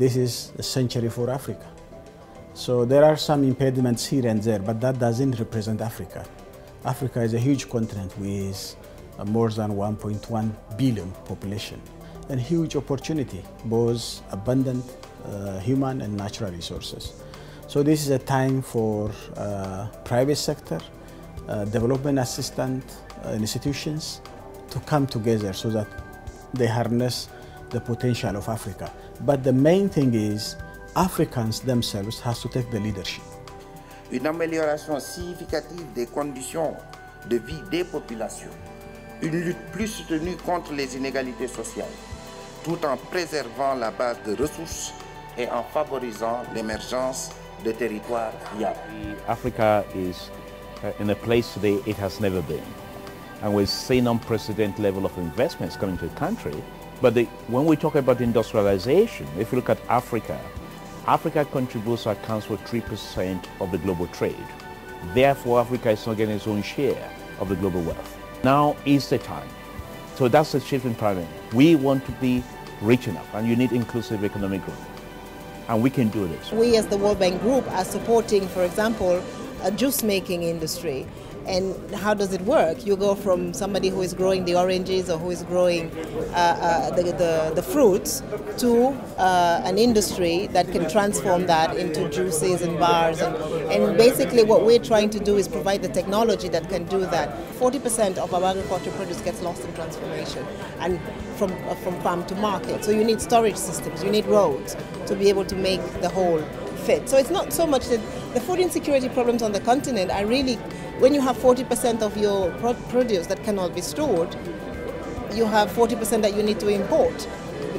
this is a century for Africa. So there are some impediments here and there, but that doesn't represent Africa. Africa is a huge continent with more than 1.1 billion population and huge opportunity, both abundant human and natural resources. So this is a time for private sector, development assistance institutions to come together so that they harness the potential of Africa. But the main thing is Africans themselves have to take the leadership. Une amélioration significative des conditions de vie des populations, une lutte plus soutenue contre les inégalités sociales, tout en préservant la base de ressources et en favorisant l'émergence de territoires viables. Africa is in a place today it has never been. And we're seeing unprecedented level of investments coming to the country. But when we talk about industrialization, if you look at Africa, Africa contributes or accounts for 3% of the global trade. Therefore, Africa is not getting its own share of the global wealth. Now is the time. So that's the shift in paradigm. We want to be rich enough, and you need inclusive economic growth. And we can do this. We as the World Bank Group are supporting, for example, a juice-making industry. And how does it work? You go from somebody who is growing the oranges or who is growing the fruits to an industry that can transform that into juices and bars. And basically what we're trying to do is provide the technology that can do that. 40% of our agricultural produce gets lost in transformation and from farm to market. So you need storage systems, you need roads to be able to make the whole fit. So it's not so much that the food insecurity problems on the continent are really, when you have 40% of your produce that cannot be stored, you have 40% that you need to import.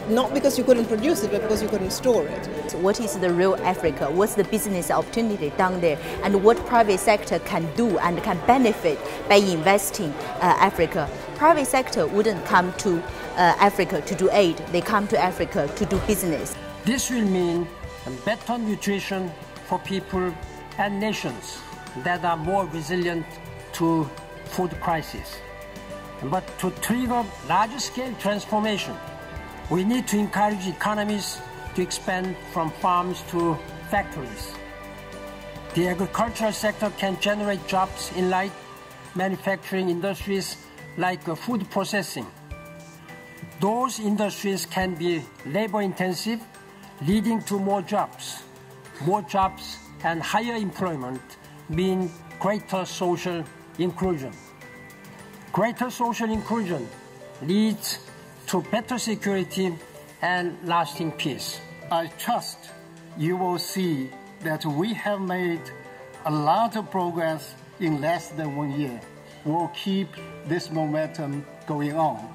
Not because you couldn't produce it, but because you couldn't store it. So what is the real Africa? What's the business opportunity down there? And what private sector can do and can benefit by investing Africa? Private sector wouldn't come to Africa to do aid. They come to Africa to do business. This will mean better nutrition for people and nations that are more resilient to food crisis. But to trigger large-scale transformation, we need to encourage economies to expand from farms to factories. The agricultural sector can generate jobs in light manufacturing industries like food processing. Those industries can be labor-intensive, leading to more jobs. More jobs and higher employment mean greater social inclusion. Greater social inclusion leads to better security and lasting peace. I trust you will see that we have made a lot of progress in less than 1 year. We'll keep this momentum going on.